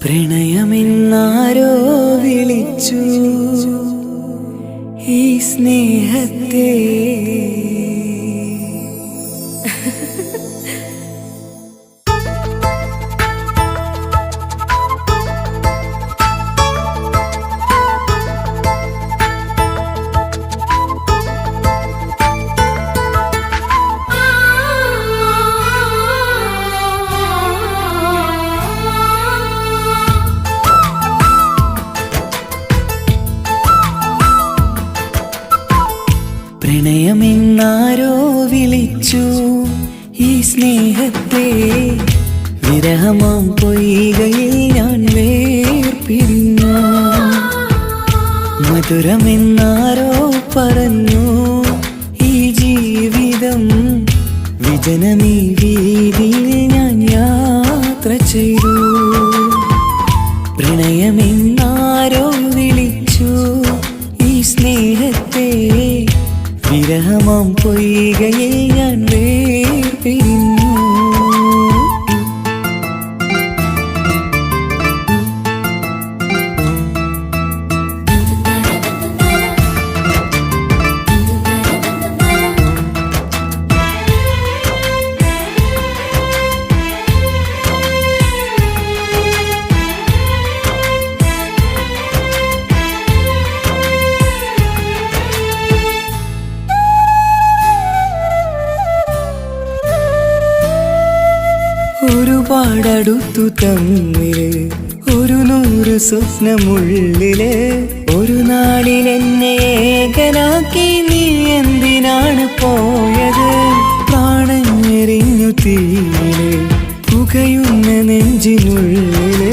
പ്രണയമെന്നാരോ വിളിച്ചു ഈ സ്നേഹത്തെ. പ്രണയമെന്നാരോ വിളിച്ചു ഈ സ്നേഹത്തെ. വിരഹമാം പൊയ്കയിൽ ഞാൻ വേർപിരിഞ്ഞു. മധുരമെന്നാരോ പറഞ്ഞു ഈ ജീവിതം. വിജനമീ വീതിയിൽ ഞാൻ യാത്ര ചെയ്തു. പ്രണയമെന്നാരോ വിളിച്ചു ഈ സ്നേഹത്തെ. വിരഹമാം പൊയ്കയിൽ ഞാൻ വേർപിരിഞ്ഞു. ഒരുപാടടുത്തു തമ്മില് 100 സ്വപ്നമുള്ളില്. ഒരു നാളിൽ എന്നെ ഏകനാക്കി നീ എന്തിനാണ് പോയത്? പ്രാണഞ്ഞെറിഞ്ഞു തീയില് പുകയുന്ന നെഞ്ചിനുള്ളില്.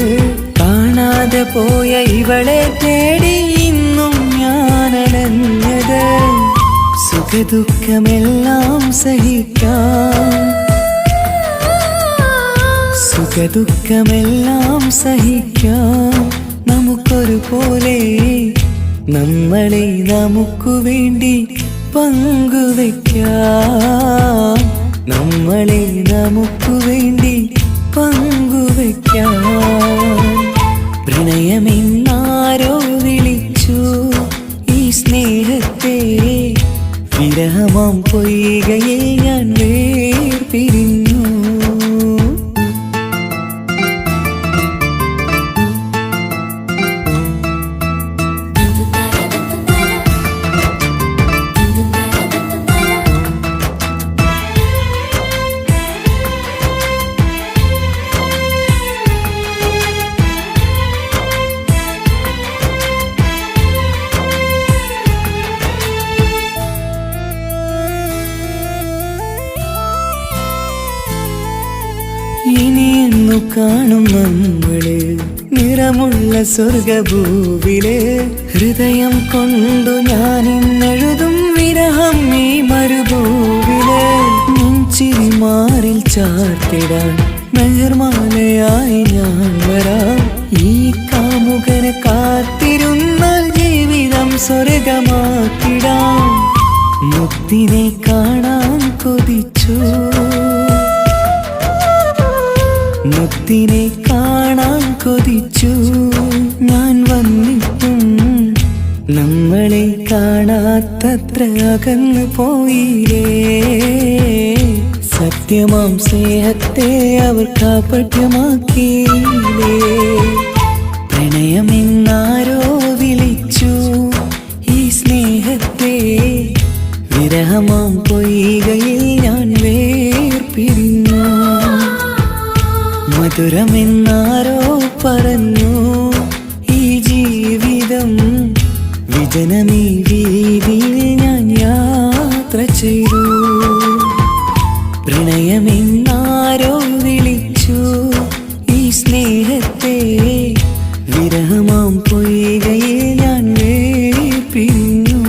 കാണാതെ പോയ ഇവളെ തേടി ഇന്നും ഞാനലഞ്ഞത്. സുഖദുഃഖമെല്ലാം സഹിക്കാം, സുഖദുഃഖമെല്ലാം സഹിക്കാം നമുക്കൊരുപോലെ. നമ്മളെ നമുക്കു വേണ്ടി പങ്കുവയ്ക്കാം. നമ്മളെ നമുക്കു വേണ്ടി പങ്കുവയ്ക്കാം. പ്രണയമെന്നാരോ വിളിച്ചു ഈ സ്നേഹത്തെ. വിരഹമാം പൊയ്കയിൽ ഞാൻ വേർപിരിഞ്ഞു. ഇനിയെന്നു കാണും നമ്മള് നിറമുള്ള സ്വർഗഭൂവില്. ഹൃദയം കൊണ്ടു ഞാൻ ഇന്നെഴുതും വിരഹം ഈ മരുഭൂവില്. നെഞ്ചിരി മാറിൽ ചാർത്തിടാൻ മെഹർമാലയായി ഞാൻ വരാം. ഈ കാമുകനെ കാത്തിരുന്നാൽ ജീവിതം സ്വർഗമാക്കിടാം. മുത്തിനെ കാണാൻ കൊതിച്ചു, മുത്തിനെ കാണാൻ കൊതിച്ചു. ഞാൻ വന്നിട്ടും നമ്മളെ കാണാത്തത്ര അകന്നു പോയില്ലേ. സത്യമാം സ്നേഹത്തെ അവർ കാപട്യമാക്കിയില്ലേ. പ്രണയമെന്നാരോ വിളിച്ചു ഈ സ്നേഹത്തെ. വിരഹമാം പൊയ്കയിൽ ഞാൻ വേർപിരിഞ്ഞു. മധുരമെന്നാരോ പറഞ്ഞു ഈ ജീവിതം. വിജനമീ വീതിയിൽ ഞാൻ യാത്ര ചെയ്തു. പ്രണയമെന്നാരോ വിളിച്ചു ഈ സ്നേഹത്തെ. വിരഹമാം പൊയ്കയിൽ ഞാൻ വേർപിരിഞ്ഞു.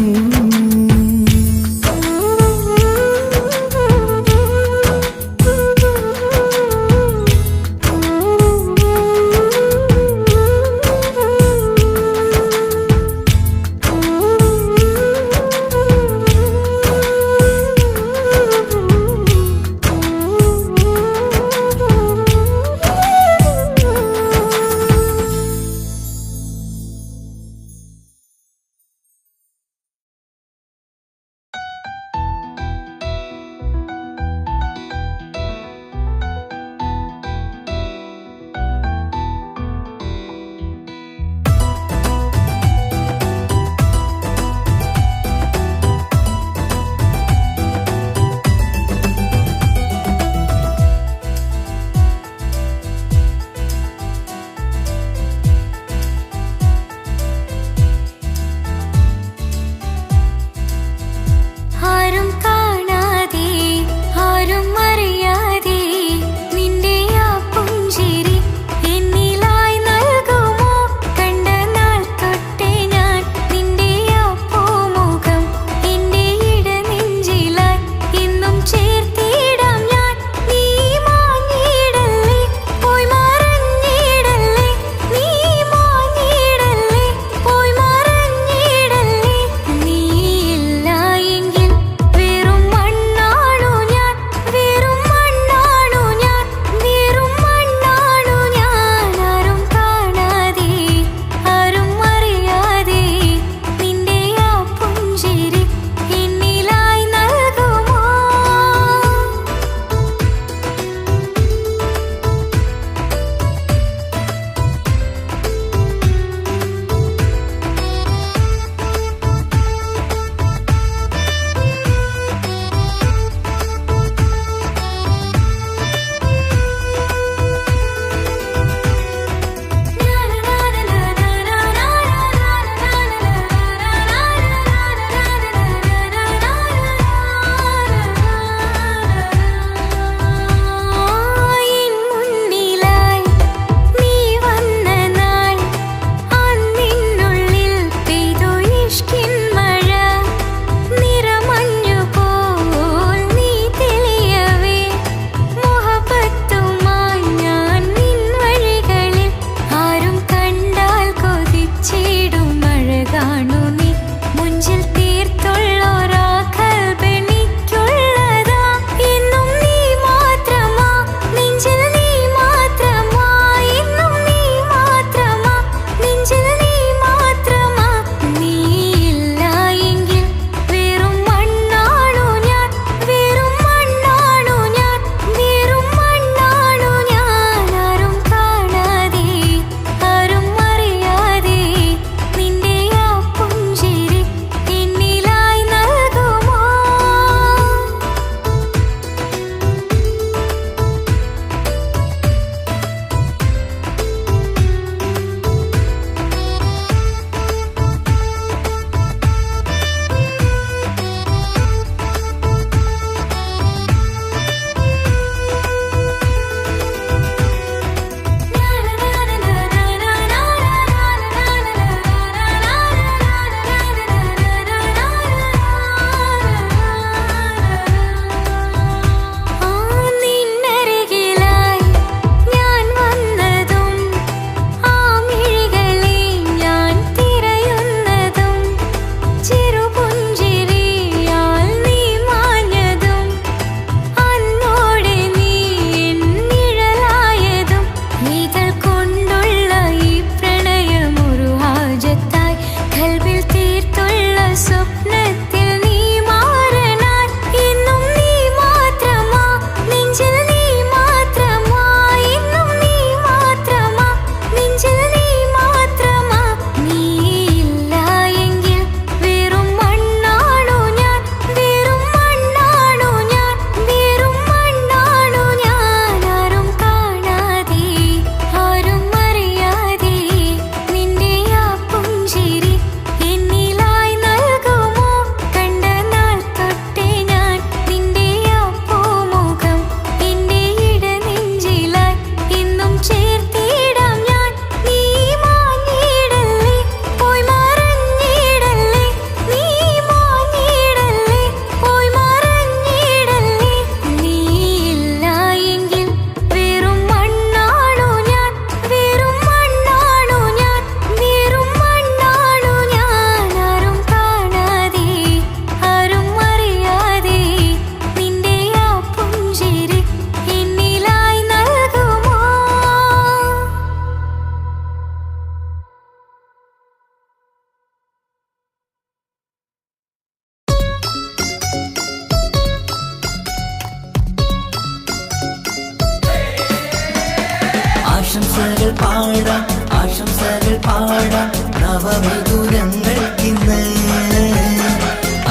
പാടാം ആശംസകൾ പാടാം നവമിഥുനങ്ങൾക്കിന്ന്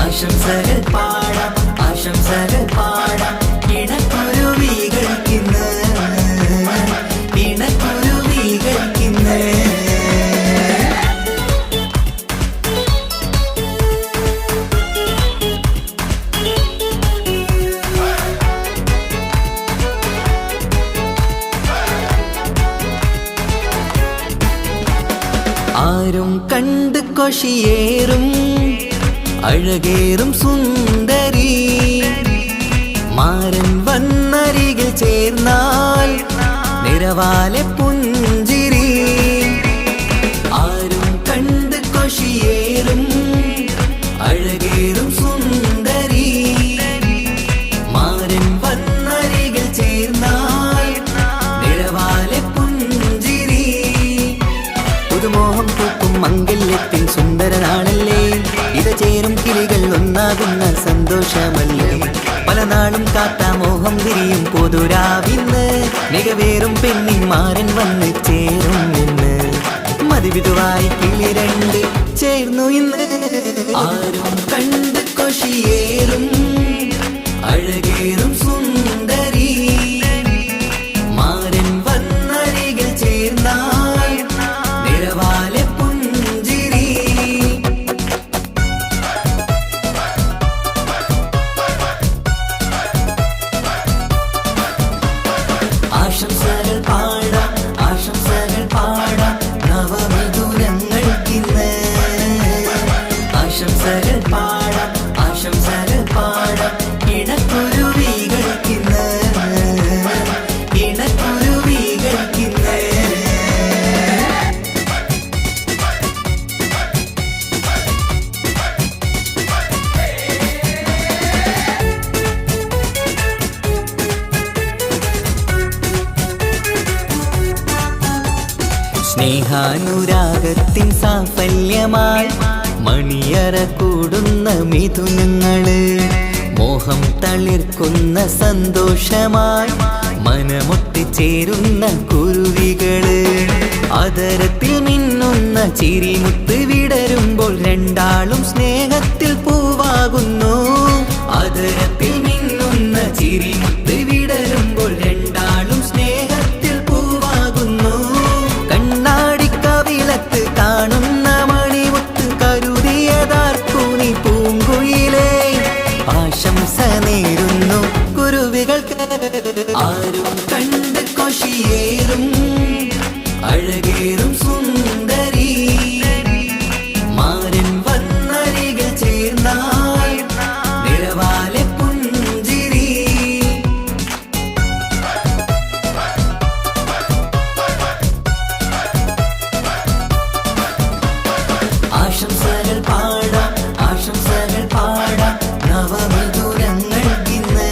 ആശംസകൾ പാടാം ആശംസകൾ പാടാം ഇണക്കുരുവികൾക്കിന്ന് ഇണക്കുരുവികൾക്കിന്ന് ആരും കണ്ട് കൊഷിയേറും അഴകേറും സുന്ദരി മാരൻ വന്നരികിൽ ചേർന്നാൽ നിറവാലെ പുഞ്ചിരി ആരും കണ്ട് കൊഷിയേറും അഴകേറും സുന്ദരി മാരൻ വന്നരികിൽ ചേർന്നാൽ നിറവാലെ പുഞ്ചിരി പുതുമോഹം പൂക്കും മംഗല്യത്തിൻ സുന്ദരനാണല്ലേ ഇത ചേരും കിളികൾ ഒന്നാകുന്ന സന്തോഷമല്ലേ പല നാളും കാത്ത മോഹം വിരിയും പൊതുരാവിന്ന് മികവേറും പെണ്ണിൻ മാരൻ വന്ന് ചേരും ഇന്ന് മതിവിധുവായി കിളി രണ്ട് ചേർന്നു ഇന്ന് ആരും കണ്ട് കൊഷിയേറും അഴകേറും സുന്ദരി മാരൻ വന്നരികിൽ ചേർന്നാൽ നിറവാലെ പുഞ്ചിരി ആശംസകൾ പാടാം ആശംസകൾ പാടാം നവമിഥുനങ്ങൾക്കിന്ന് ആശംസകൾ പാടാം ആശംസകൾ പാടാം ഇണക്കുരുവികൾക്കിന്ന് ഇണക്കുരുവികൾക്കിന്ന് സ്നേഹാനുരാഗത്തിൻ സാഫല്യമായി മണിയറ കൂടുന്ന മിഥുനങ്ങള് മോഹം തളിർക്കുന്ന സന്തോഷമായി മനമൊട്ടിച്ചേരുന്ന കുരുവികള് അതരത്തിൽ മിന്നുന്ന ചിരിമുത്ത് വിടരുമ്പോൾ രണ്ടാളും സ്നേഹത്തിൽ പൂവാകുന്നു അതരത്തിൽ മിന്നുന്ന ചിരിമുത്ത് വിടരുമ്പോൾ രണ്ടാളും സ്നേഹത്തിൽ പൂവാകുന്നു കണ്ണാടിക്കവിളത്ത് കാണുന്ന മണിമുത്ത് കരുതിയതാർക്കൂനി പൂങ്കുയിലേ ആശംസ നേരുന്നു കുരുവികൾക്ക് ആരും കണ്ട് കൊഷിയേറും അഴകേറും സുന്ദരി മാരൻ വന്നരികിൽ ചേർന്നാൽ നിറവാലെ പുഞ്ചിരി ആശംസകൾ പാടാം ആശംസകൾ പാടാം നവമിഥുനങ്ങൾക്കിന്ന്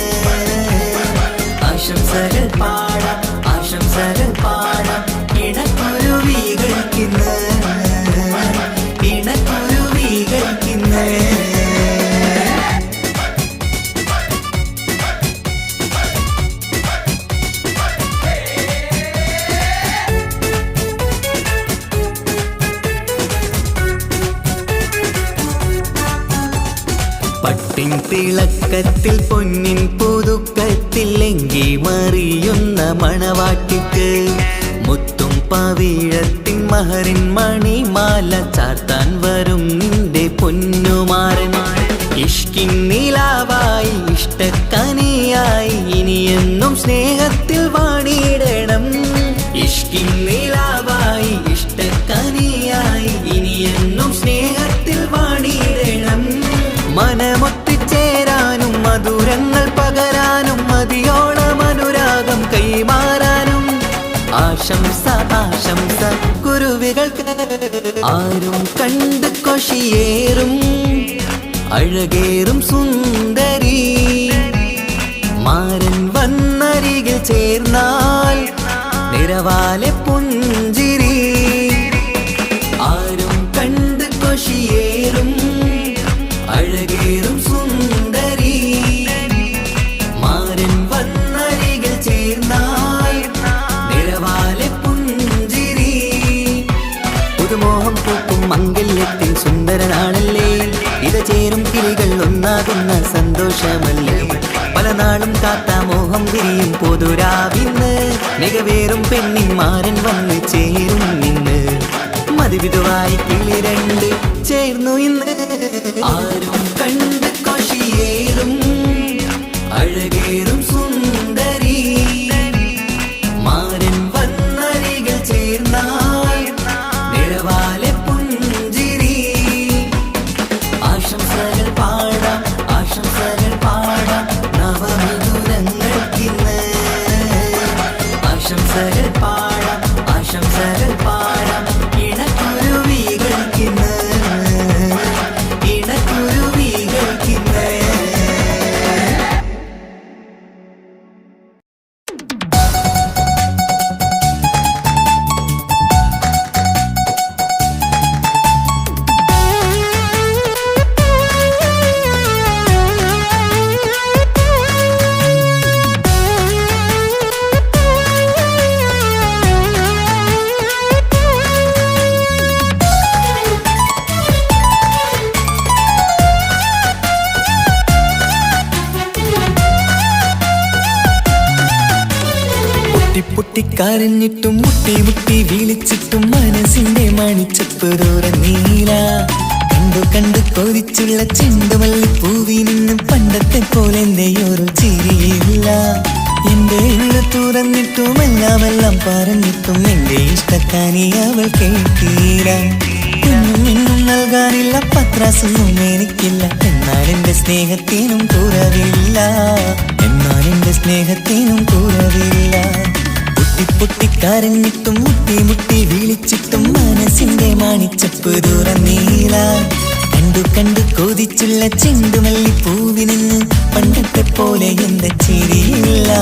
ആശംസകൾ പാടാം ആശംസകൾ പാടാം ഇണക്കുരുവികൾക്കിന്ന് ഇണക്കുരുവികൾക്കിന്ന് പട്ടിൻ തിളക്കത്തിൽ പൊന്നിൻ പുതുക്കത്തിൽ എങ്കി മറിയുന്ന മണവാട്ടിക്ക് മുത്തും പവിഴത്തിൻ മഹറിൻ മണിമാല ചാർത്താൻ വരും നിന്റെ പൊന്നുമാരൻ ഇഷ്കിൻ നിലാവായി ഇഷ്ടക്കനിയായി ഇനിയെന്നും സ്നേഹത്തിൽ വാണിയിടണം ഇഷ്കിൻ നിലാവായി ഇഷ്ടക്കനിയായി ഇനിയെന്നും സ്നേഹത്തിൽ വാണിയിടണം മനമൊത്തിച്ചേരാനും മധുരങ്ങൾ പകരാനും മതിയോളം അനുരാഗം കൈമാറാനും ആശംസ ആശംസ കുരുവികൾക്ക് ആരും കണ്ട് കൊഷിയേറും അഴകേറും സുന്ദരി മാരൻ വന്നരികിൽ ചേർന്നാൽ നിറവാലെ പുഞ്ചിരി ആരും കണ്ട് കൊഷിയേറും അഴകേറും സുന്ദരി മാരൻ വന്നരികിൽ ചേർന്നാൽ നിറവാലെ പുഞ്ചിരി സന്തോഷമല്ലേ പല നാളും കാത്ത മോഹം വിരിയും പൊതുരാവിന്ന് മികവേറും പെണ്ണിന്മാരൻ വന്ന് ചേരും ഇന്ന് മതിവിധുവായി കിളി രണ്ട് ചേർന്നു ഇന്ന് ആരും കണ്ട് കൊഷിയേറും അഴകേറും സുന്ദരി മാരൻ വന്നരികൾ ചേർന്നാൽ നിഴവാലെ പുഞ്ചിരി ആശംസകൾ പാടാം നവമധുരങ്ങൾക്കിന്ന് ആശംസകൾ പാടാം ഇണക്കുരുവികൾക്കിന്ന് പൊട്ടിക്കരഞ്ഞിട്ടും മുട്ടി മുട്ടി വിളിച്ചിട്ടും മനസ്സിന്റെ മണിച്ചപ്പ് തുറന്നീല കണ്ടു കൊതിച്ചുള്ള ചെണ്ടുമല്ലി പൂവിൽ നിന്നും പണ്ടത്തെ പോലെ എന്റെ ഒരു ചിരിയില്ല എന്റെ ഉള്ള തുറന്നിട്ടും എല്ലാം പറഞ്ഞിട്ടും എന്റെ ഇഷ്ടക്കാനി അവൾ കേട്ടീര ഒന്നും നൽകാനില്ല പത്രാസൊന്നും എനിക്കില്ല എന്നാൽ എന്റെ സ്നേഹത്തിനും കുറവില്ല പൊട്ടിക്കരഞ്ഞിട്ടും മുട്ടി മുട്ടി വിളിച്ചിട്ടും മനസ്സിന്റെ മണിച്ചപ്പ് തുറന്നീല കണ്ടു കൊതിച്ചുള്ള ചെണ്ടുമല്ലി പൂവിൽ നിന്ന് പണ്ടത്തെ പോലെ എന്റെ ചിരിയില്ല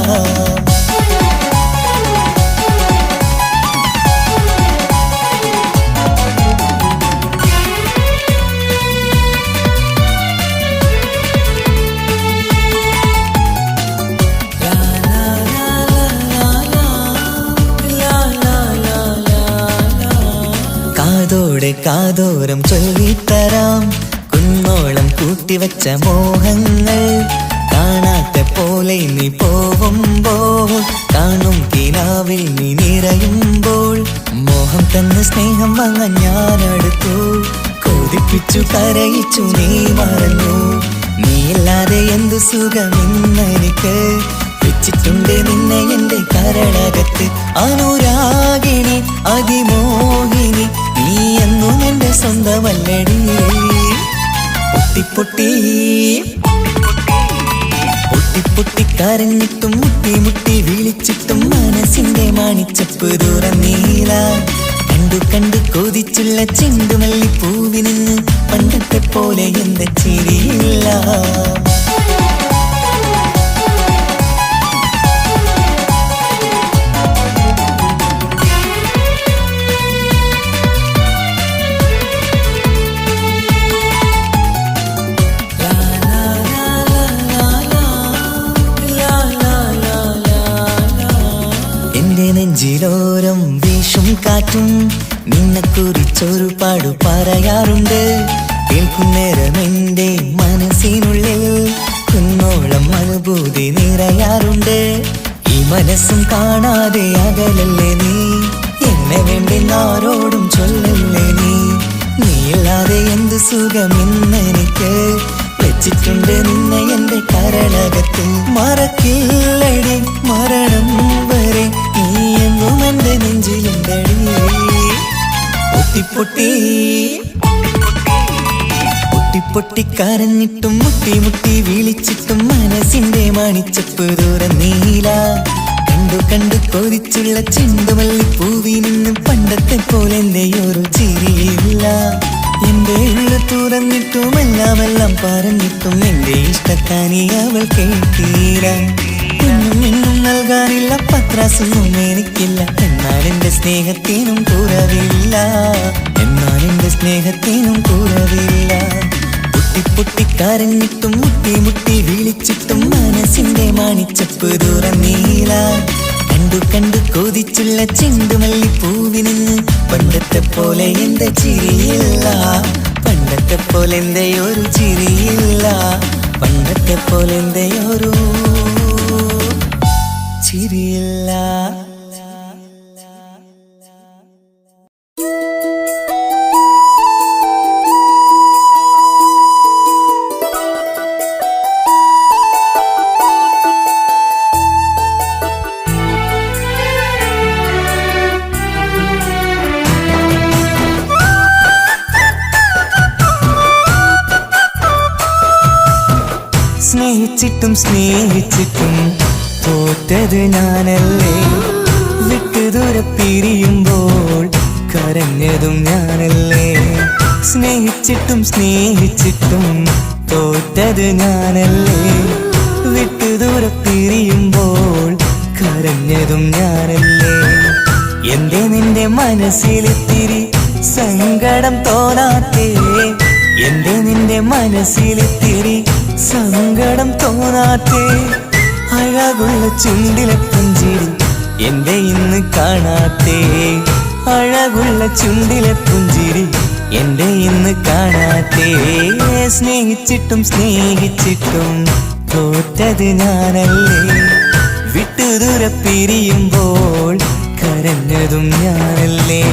കാതോരം ചൊല്ലിത്തരാം കുന്നോളം കൂട്ടിവച്ച മോഹങ്ങൾ കാണാത്ത പോലെ നീ പോവുമ്പോൾ കാണും കിനാവിൽ നീ നിറയുമ്പോൾ മോഹം തന്ന സ്നേഹം വാങ്ങാൻ ഞാനടുത്തു കൊതിപ്പിച്ചു കരയിച്ചു നീ മറന്നു നീയില്ലാതെ എന്തു സുഖമെന്നെനിക്ക് വെച്ചിട്ടുണ്ട് നിന്നെ എന്റെ കരളകത്ത് അനുരാഗിണി അതിമോഹിനി നീ എന്നും എന്റെ സ്വന്തമല്ലടി പൊട്ടിക്കരഞ്ഞിട്ടും മുട്ടി മുട്ടി വിളിച്ചിട്ടും മനസ്സിന്റെ മണിച്ചപ്പ് തുറന്നീല കണ്ടു കൊതിച്ചുള്ള ചെണ്ടുമല്ലി പൂവിൽ നിന്ന് പണ്ടത്തെ പോലെ എന്റെ ചിരിയില്ല നെഞ്ചിലോരം വീശും കാറ്റും നിന്നെക്കുറിച്ചൊരു പാടു പറയാറുണ്ട് കേൾക്കുന്നേരം എന്റെ മനസ്സിനുള്ളിൽ കുന്നോളം അനുഭൂതി നിറയാറുണ്ട് ഈ മനസ്സും കാണാതെ അകലല്ലേ നീ എന്നെ വേണ്ടി ആരോടും ചൊല്ലല്ലേ നീയില്ലാതെ എന്ത് സുഖമെന്നെനിക്ക് വെച്ചിട്ടുണ്ട് നിന്നെ എന്റെ കരളകത്ത് മറക്കില്ലടി മരണം വരെ നീ എന്നും എന്റെ നെഞ്ചിലുണ്ടടി പൊട്ടിക്കരഞ്ഞിട്ടും മുട്ടി മുട്ടി വിളിച്ചിട്ടും മനസ്സിന്റെ മണിച്ചപ്പ് തുറന്നീല കണ്ടു കൊതിച്ചുള്ള ചെണ്ടുമല്ലി പൂവിൽ നിന്നും പണ്ടത്തെ പോലെ എന്റെ ഒരു ചിരിയില്ല എന്റെ ഉള്ള തുറന്നിട്ടും എല്ലാം പറഞ്ഞിട്ടും എന്റെ ഇഷ്ടക്കാനി അവൾ കേട്ടീര ഒന്നും നൽകാനില്ല പത്രാസൊന്നും എനിക്കില്ല എന്നാൽ എന്റെ സ്നേഹത്തിനും കുറവില്ല പൊട്ടിക്കരഞ്ഞിട്ടും മുട്ടി മുട്ടി വിളിച്ചിട്ടും മനസ്സിന്റെ മണിച്ചപ്പ് തുറന്നീല കണ്ടു കൊതിച്ചുള്ള ചെണ്ടുമല്ലി പൂവിൽ നിന്ന് പണ്ടത്തെ പോലെ എന്റെ ചിരിയില്ല ഒരു ചിരിയില്ല പണ്ടത്തെ പോലെ എന്തെയൊരു ചിരിയില്ല. സ്നേഹിച്ചിട്ടും സ്നേഹിച്ചിട്ടും തോറ്റത് ഞാനല്ലേ, വിട്ടു ദൂരെ പിരിയുമ്പോൾ കരഞ്ഞതും ഞാനല്ലേ. സ്നേഹിച്ചിട്ടും സ്നേഹിച്ചിട്ടും തോറ്റത് ഞാനല്ലേ, വിട്ടു ദൂരെ പിരിയുമ്പോൾ കരഞ്ഞതും ഞാനല്ലേ. എന്റെ നിന്റെ മനസ്സിലിത്തിരി സങ്കടം തോന്നാത്തേ, എന്റെ നിന്റെ മനസ്സിലിത്തിരി സങ്കടം തോന്നാത്തേ. അഴകുള്ള ചുണ്ടിലെ പുഞ്ചിരി എന്റെ ഇന്ന് കാണാത്തേ, അഴകുള്ള ചുണ്ടിലെ പുഞ്ചിരി എന്റെ ഇന്ന് കാണാത്തേ. സ്നേഹിച്ചിട്ടും സ്നേഹിച്ചിട്ടും തോറ്റത് ഞാനല്ലേ, വിട്ടു ദൂരെ പിരിയുമ്പോൾ കരഞ്ഞതും ഞാനല്ലേ.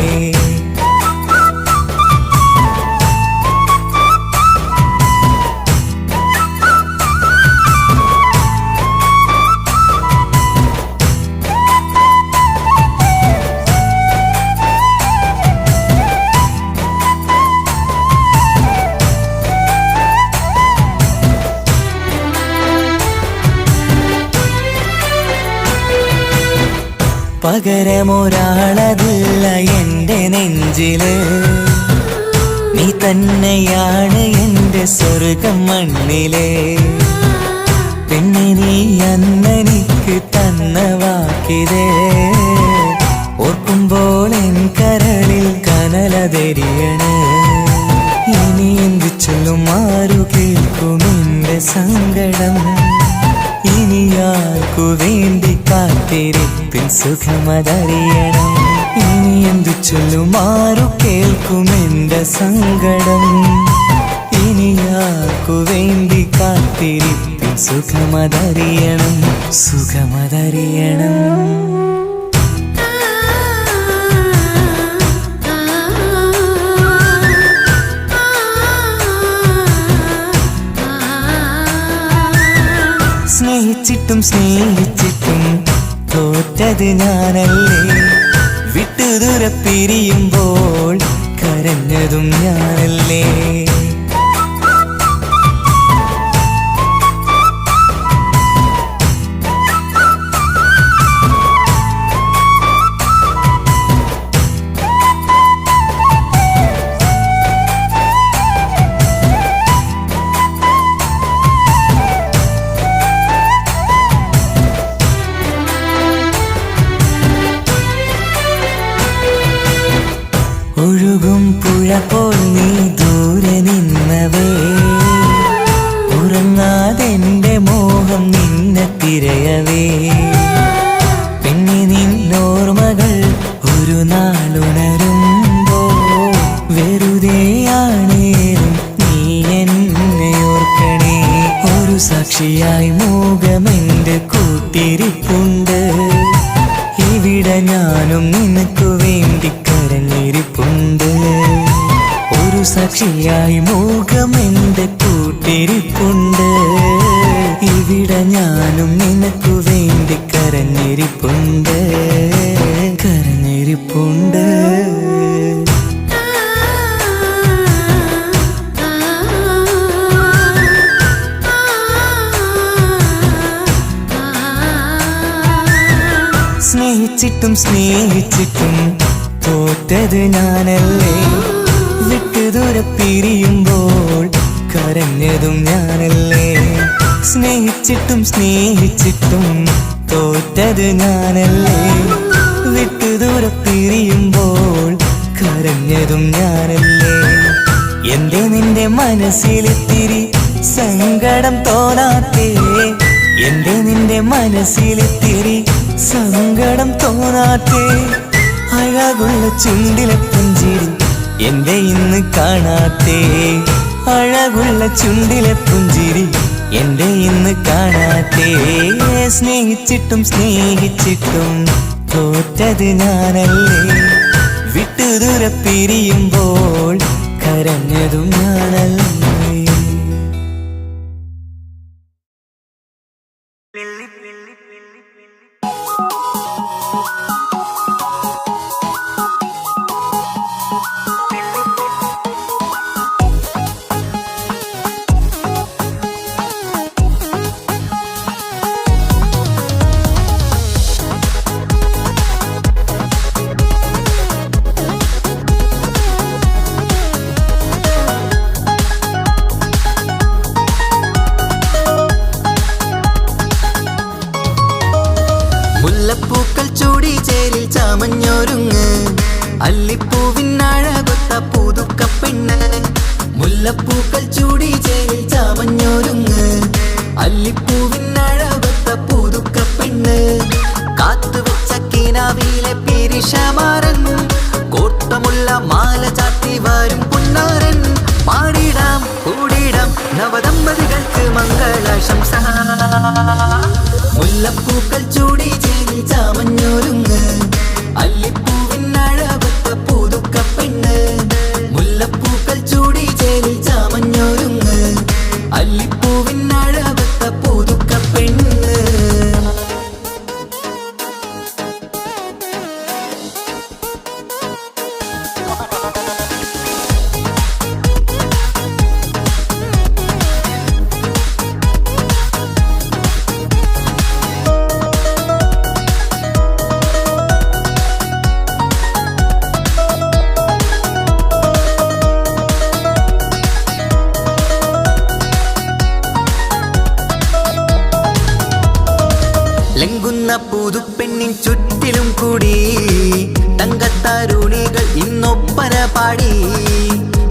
പകരമൊരാളതില്ല എന്റെ നെഞ്ചില്, നീ തന്നെയാണ് എന്റെ സ്വർഗം മണ്ണിലെ. പിന്നെ നീ അന്നെനിക്ക് തന്ന വാക്കിതേ, ഓർക്കുമ്പോൾ എൻ കരളിൽ കനലതെരിയണ്. ഇനി എന്ത് ചൊല്ലും, ആരു കേൾക്കും എന്റെ സങ്കടം, ഇനി ആർക്കു വേണ്ടി കാത്തിരിപ്പിൻ സുഖമതറിയണം. ഇനി എന്തു ചൊല്ലും, ആരു കേൾക്കും എന്റെ സങ്കടം, ഇനി ആർക്കു വേണ്ടി കാത്തിരിപ്പിൻ സുഖമതറിയണം, സുഖമതറിയണം. സ്നേഹിച്ചിട്ടും സ്നേഹിച്ചിട്ടും തോറ്റത് ഞാനല്ലേ, വിട്ടു ദൂരെ പിരിയുമ്പോൾ കരഞ്ഞതും ഞാനല്ലേ. ഒഴുകും പുഴ പോൽ നീ ദൂരെ നിന്നവേ, ഉറങ്ങാതെന്റെ മോഹം നിന്നെ തിരയവേ. പിന്നെ നിന്നോർമകൾ ഒരു നാളുണരുമ്പോ, വെറുതെയാണേലും നീ എന്നെ ഓർക്കണേ. ഒരു സാക്ഷിയായി മോഹമെന്റെ കൂട്ടിരിപ്പുണ്ട്, ഇവിടെ ഞാനും നിനക്കു വേണ്ടി കരഞ്ഞിരിപ്പുണ്ട്. ഒരു സാക്ഷിയായി മോഹമെന്റെ കൂട്ടിരിപ്പുണ്ട്, ഇവിടെ ഞാനും നിനക്കു വേണ്ടി കരഞ്ഞിരിപ്പുണ്ട്, കരഞ്ഞിരിപ്പുണ്ട്. സ്നേഹിച്ചിട്ടും സ്നേഹിച്ചിട്ടും തോറ്റത് ഞാനല്ലേ, വിട്ടു ദൂരെ പിരിയുമ്പോൾ കരഞ്ഞതും ഞാനല്ലേ. സ്നേഹിച്ചിട്ടും സ്നേഹിച്ചിട്ടും തോറ്റത് ഞാനല്ലേ, വിട്ടു ദൂരെ പിരിയുമ്പോൾ കരഞ്ഞതും ഞാനല്ലേ. എന്റെ നിന്റെ മനസ്സിലിത്തിരി സങ്കടം തോന്നാത്തേ, എന്റെ നിന്റെ മനസ്സിലിത്തിരി സങ്കടം തോന്നാത്തേ. അഴകുള്ള ചുണ്ടിലെ പുഞ്ചിരി എന്റെ ഇന്ന് കാണാത്തേ, അഴകുള്ള ചുണ്ടിലെ പുഞ്ചിരി എന്റെ ഇന്ന് കാണാത്തേ സ്നേഹിച്ചിട്ടും സ്നേഹിച്ചിട്ടും തോറ്റത് ഞാനല്ലേ വിട്ടുദൂരെ പിരിയുമ്പോൾ കരഞ്ഞതും ഞാനല്ലേ മുല്ലപ്പൂക്കൾ ചൂടി ചേലിൽ ചാമഞ്ഞൊരുങ്ങ് അല്ലിപ്പൂവിനഴകൊത്ത പുതുക്കപ്പെണ്ണ് മുല്ലപ്പൂക്കൾ ചൂടി ചേലിൽ ചാമഞ്ഞൊരുങ്ങ് അല്ലിപ്പൂവിനഴകൊത്ത പുതുക്കപ്പെണ്ണ് കാത്തുവെച്ച കിനാവിലെ പിരിശമാരൻ കോട്ടമുള്ള മാല ചാത്തി വരും പുന്നാരൻ പാടിടാം കൂടിടാം നവദമ്പതികൾക്ക് മംഗളാശംസ മുല്ലപ്പൂക്കൾ ചൂടി ചേരി ചാമഞ്ഞൊരുങ്ങ് അല്ലിപ്പൂവിനഴകൊത്ത പുതുക്കപ്പെണ്ണ് മുല്ലപ്പൂക്കൾ ചൂടി ചേരി ചാമഞ്ഞൊരുങ്ങ് അല്ലിപ്പൂവിനഴകൊത്ത പുതുക്കപ്പെണ്ണ് ലംഘുന്ന പുതുപ്പെണ്ണിൻ ചുറ്റിലും കൂടി തങ്കത്താരുണികൾ ഇന്നൊപ്പന പാടി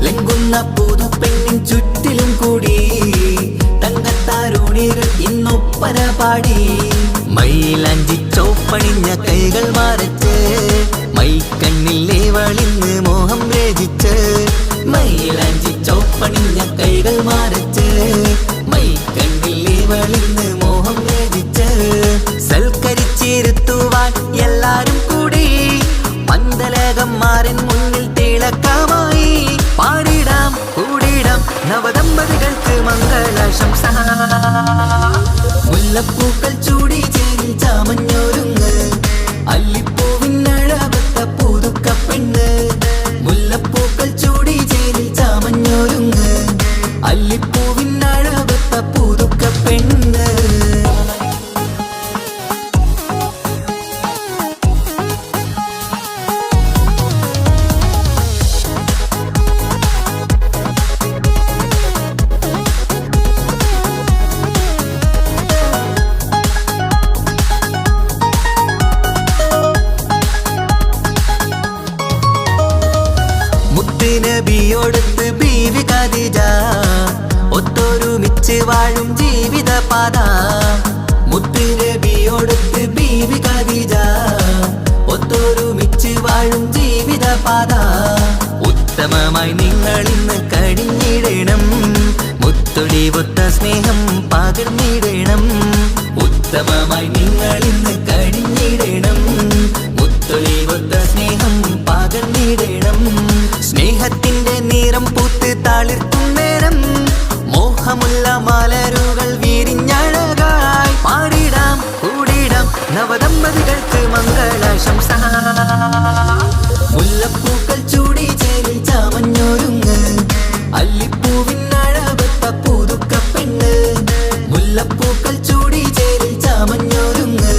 ലംഘുന്ന പുതുപ്പെണ്ണിൻ ചുറ്റിലും കൂടി തങ്കത്താരുണികൾ ഇന്നൊപ്പന പാടി മയിലാഞ്ചി ചോപ്പണിഞ്ഞ കൈകൾ മറച്ച് മൈക്കണ്ണിലെ വളിന്ന് മോഹം രചിച്ച് മയിലാഞ്ചി ചോപ്പണിഞ്ഞ കൈകൾ മറച്ച് മൈക്കണ്ണിലെ വളിന്ന് മോഹം രചിച്ച് സൽക്കരിച്ചിരുത്തുവാൻ എല്ലാരും കൂടി മന്ദലകം മാറിൻ മുന്നിൽ തിളക്കമായി പാടിടാം കൂടിടാം നവദമ്പതികൾക്ക് മംഗളാശംസ മുല്ലപ്പൂക്കൾ ചൂടി ചേരി ചാമഞ്ഞൊരുങ്ങ് അല്ലിപ്പൂവിനഴകൊത്ത പുതുക്കപ്പെണ്ണ് മുല്ലപ്പൂക്കൾ ചൂടി ചേരി ചാമഞ്ഞൊരുങ്ങ് അല്ലിപ്പൂവിനഴകൊത്ത പുതുക്കപ്പെണ്ണ് നബിയോടത്ത് ബീവി ഖദീജ ഒത്തൊരുമിച്ച് വാഴും ജീവിതപാത മുത്ത് നബിയോടത്ത് ബീവി ഖദീജ ഒത്തൊരുമിച്ച് വാഴും ജീവിതപാത ഉത്തമമായി നിങ്ങൾ ഇന്ന് കഴിഞ്ഞിടണം മുത്തൊടിവൊത്ത സ്നേഹം പകർന്നിടണം ഉത്തമമായി നിങ്ങൾ ഇന്ന് കഴിഞ്ഞിടണം മുത്തൊടിവൊത്ത സ്നേഹം പകർന്നിടണം സ്നേഹത്തിന്റെ നിറം പൂത്ത് താളിർക്കും നേരം മോഹമുള്ള മലരുകൾ വിരിഞ്ഞഴകായി പാടിടാം കൂടിടാം നവദമ്പതികൾക്ക് മംഗളാശംസ മുല്ലപ്പൂക്കൾ ചൂടി ചേരി ചാമഞ്ഞൊരുങ്ങ് അല്ലിപ്പൂവിനഴകൊത്ത പുതുക്കപ്പെണ്ണ് മുല്ലപ്പൂക്കൾ ചൂടി ചേരി ചാമഞ്ഞൊരുങ്ങ്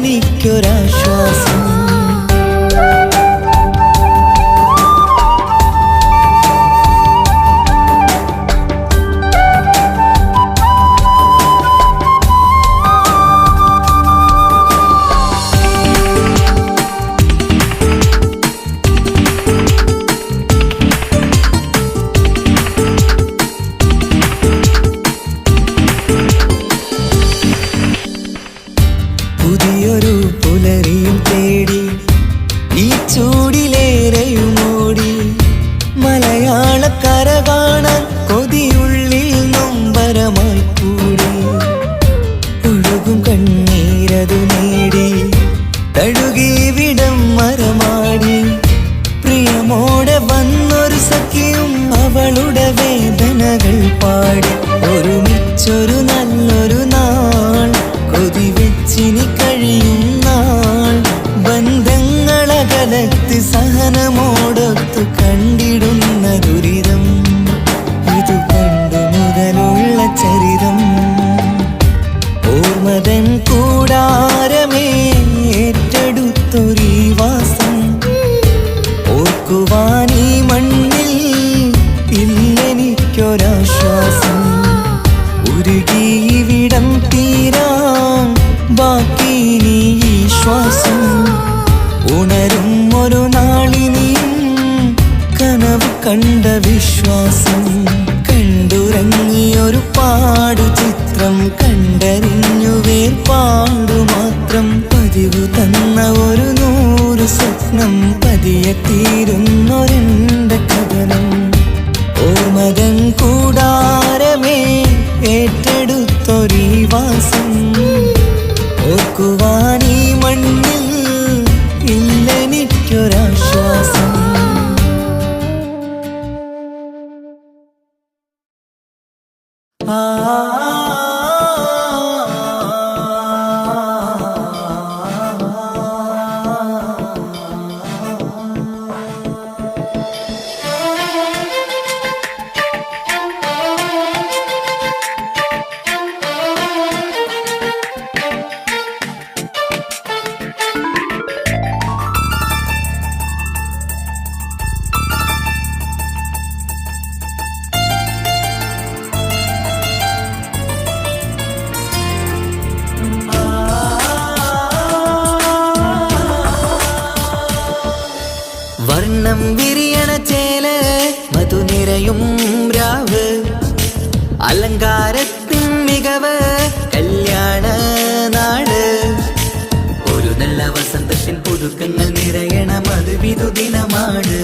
ഇല്ലെനിക്കൊരാശ്വാസം. പുതിയൊരു പുലരിയും തേടി ഈ ചൂടിലേറെയുമോടി മലയാളക്കര കാണാൻ കൊതിയുള്ളിൽ നൊമ്പരമായി കൂടി. ഒഴുകും കണ്ണീരതു നേടി തഴുകിവിടം മരമാടി. പ്രിയമോടെ വന്നൊരു സഖിയും അവളുടെ വേദനകൾ പാടി. ഒരുമിച്ചൊരു നല്ലൊരു നാൾ കൊതി വെച്ചിനി കഴിയും നാൾ. ബന്ധങ്ങളകലത്ത് സഹനമോടൊത്തു കണ്ടിടുന്ന ദുരിതം ഇതു പണ്ടു മുതലുള്ള ചരിതം. ഓർമ്മതൻ കൂടാരമേ ഏറ്റെടുത്തൊരീ വാസം. ഓർക്കുവാനീ മണ്ണിൽ ഇല്ലെനിക്കൊരാശ്വാസം. ഉരുകിയിവിടം തീരാൻ ബാക്കി നീ ഈ ശ്വാസം. ഉണരും ഒരു നാളിനിയും കനവ് കണ്ട വിശ്വാസം. കണ്ടുറങ്ങിയൊരു പാടു ചിത്രം കണ്ടറിഞ്ഞു വേർപാടു മാത്രം. പതിവ് തന്ന ഒരു 100 സ്വപ്നം പതിയെ തീരുന്നൊരെന്റെ കഥനം. ഓർമ്മതൻ കൂടാരമേ ഏറ്റെടുത്തൊരീ വാസം. ഓർക്കുവാനീ മണ്ണിൽ ഇല്ലെനിക്കൊരാശ്വാസം. ആ വർണ്ണം വിരിയണ ചേല് മധു നിറയും രാവ്. അലങ്കാരത്തിൻ മികവ് കല്യാണ നാട്. ഒരു നല്ല വസന്തത്തിൻ പുതുക്കങ്ങൾ നിറയണ മധുവിധു ദിനമാണ്.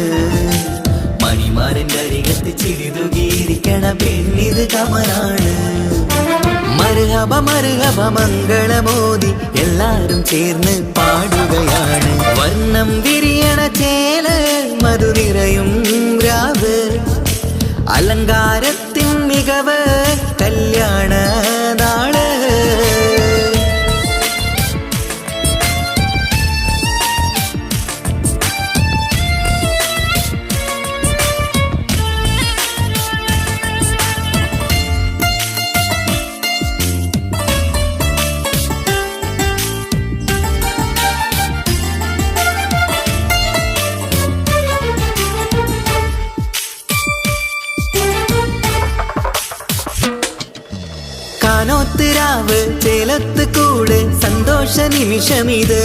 മണിമാരന്റെ അരികത്ത് ചിരിതുകിയിരിക്കണ പെണ്ണിത് കമലാണ്. മർഹബ മർഹബ മംഗളമോദി എല്ലാരും ചേർന്ന് പാടുകയാണ്. വർണ്ണം വിരിയണ ചേല് മധു നിറയും രാവ്. അലങ്കാരത്തിൻ മികവ് കല്യാണ നാട്. കാനോത്തിരാവ് ചേലത്ത് കൂട് സന്തോഷ നിമിഷമിത്.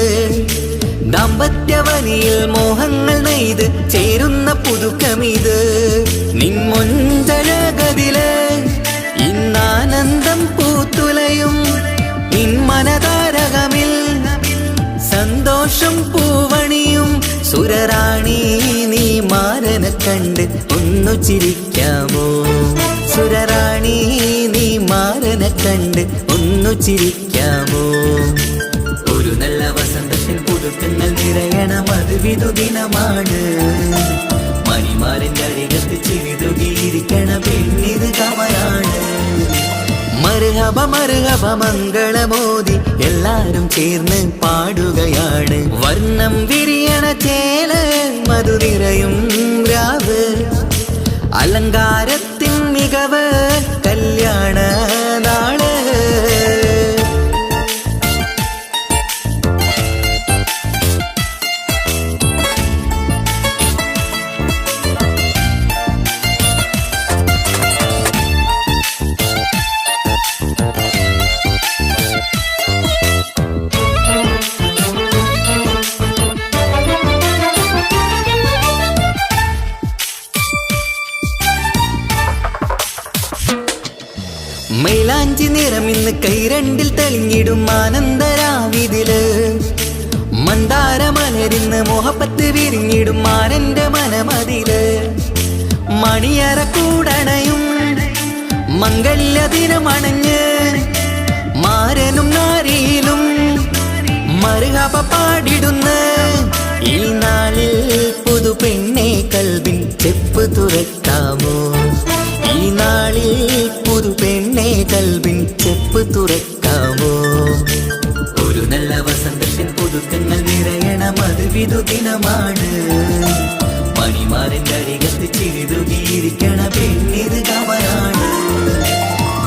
ദാമ്പത്യവനിയിൽ മോഹങ്ങൾ നെയ്ത് ചേരുന്ന പുതുക്കമിത്. നിൻമൊഞ്ചഴകതില് ഇന്നാനന്ദം പൂത്തുലയും. നിൻമനതാരകമിൽ സന്തോഷം പൂവണിയും. സുരറാണി നീ മാരനെ കണ്ട് ഒന്നു ചിരിക്കാമോ? സുരറാണി നീ മാരനെ കണ്ട് ഒന്നു ചിരിക്കാമോ? ഒരു നല്ല വസന്തത്തിൽ പുതുക്കങ്ങൾ നിറയണ മധുവിധു ദിനമാണ്. മണിമാരന്റെ അരികത്ത് ചിരിതുകിയിരിക്കണ പെണ്ണിത് കമലാണ്. മർഹബ മർഹബ മംഗളമോദി എല്ലാരും ചേർന്ന് പാടുകയാണ്. വർണ്ണം വിരിയണ ചേല് മധു നിറയും രാവ്. അലങ്കാരത്തിൻ മികവ് കല്യാണ നാട്. ചുണ്ടിൽ തെളിഞ്ഞിടും ആനന്ദരാവിതില് മന്ദാരമലരിന്ന് മുഹബത്ത് വിരിഞ്ഞിടും മാരന്റെ മനമതില് മണിയറ കൂടണയും മംഗല്യ ദിനമണഞ്ഞ് മാരനും നാരിയിലും മറുകപ പാടിടുന്ന ഈ നാളിൽ പുതു പെണ്ണെ കൽവിൻ ചെപ്പ് തുറക്കാമോ ഈ നാളിൽ പുതു പെണ്ണെ കൽവിൻ ചെപ്പ് തുറക്കാമോ ഒരു നല്ല വസന്തത്തിൻ പുതുക്കങ്ങൾ നിറയണം അത് വിധുദിനമാണ് മണിമാരന്റെ അരികത്ത് ചിരിതുകിയിരിക്കണ പെണ്ണിത് കമലാണ്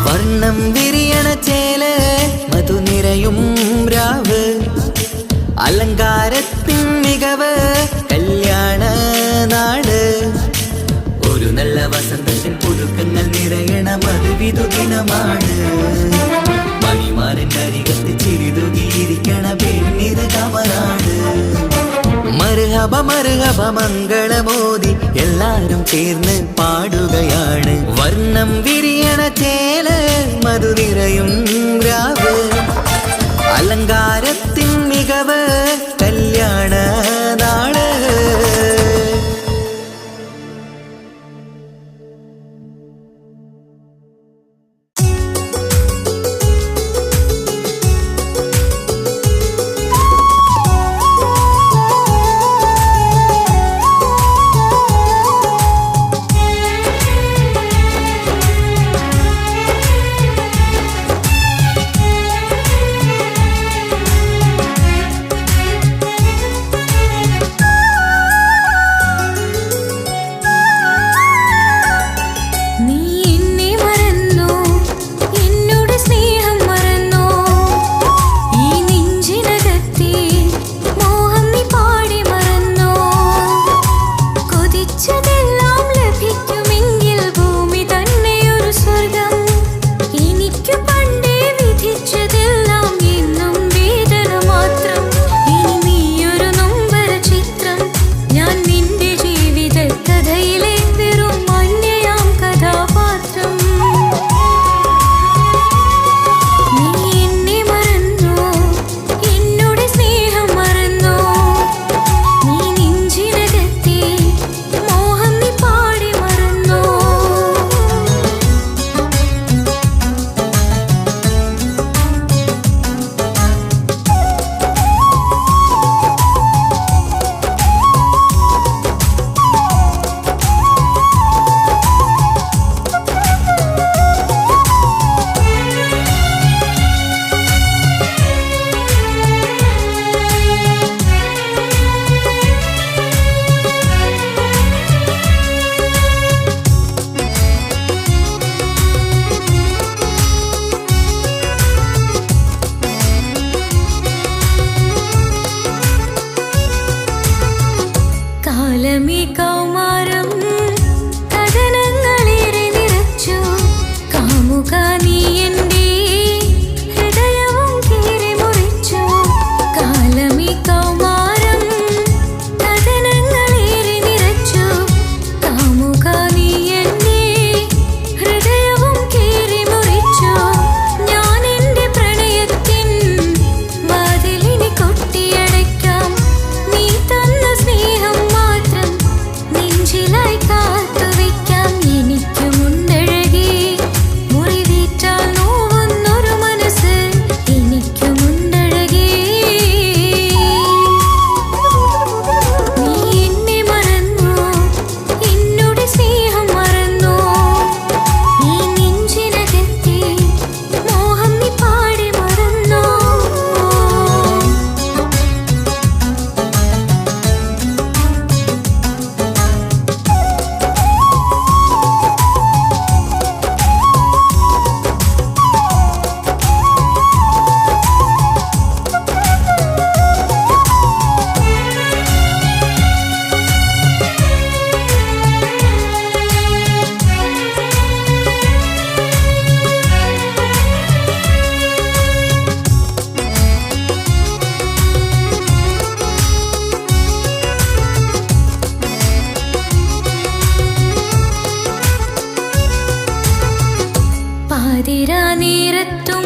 വർണ്ണം വിരിയണ ചേല് മധു നിറയും രാവ് അലങ്കാരത്തിൻ മികവ് കല്യാണ നാട് ഒരു നല്ല വസന്തത്തിൻ പുതുക്കങ്ങൾ നിറയണം അത് വിധുദിനമാണ് മണിമാരന്റെ അരികത്ത് ചിരിതുകിയിരിക്കണ പെണ്ണിത് കമലാണ് മർഹബ മർഹബ മംഗളമോദി എല്ലാരും ചേർന്ന് പാടുകയാണ് വർണ്ണം വിരിയണ ചേല് മധു നിറയും രാവ് അലങ്കാരത്തിൻ മികവ് കല്യാണ നാള് പാതിരാനേരത്തും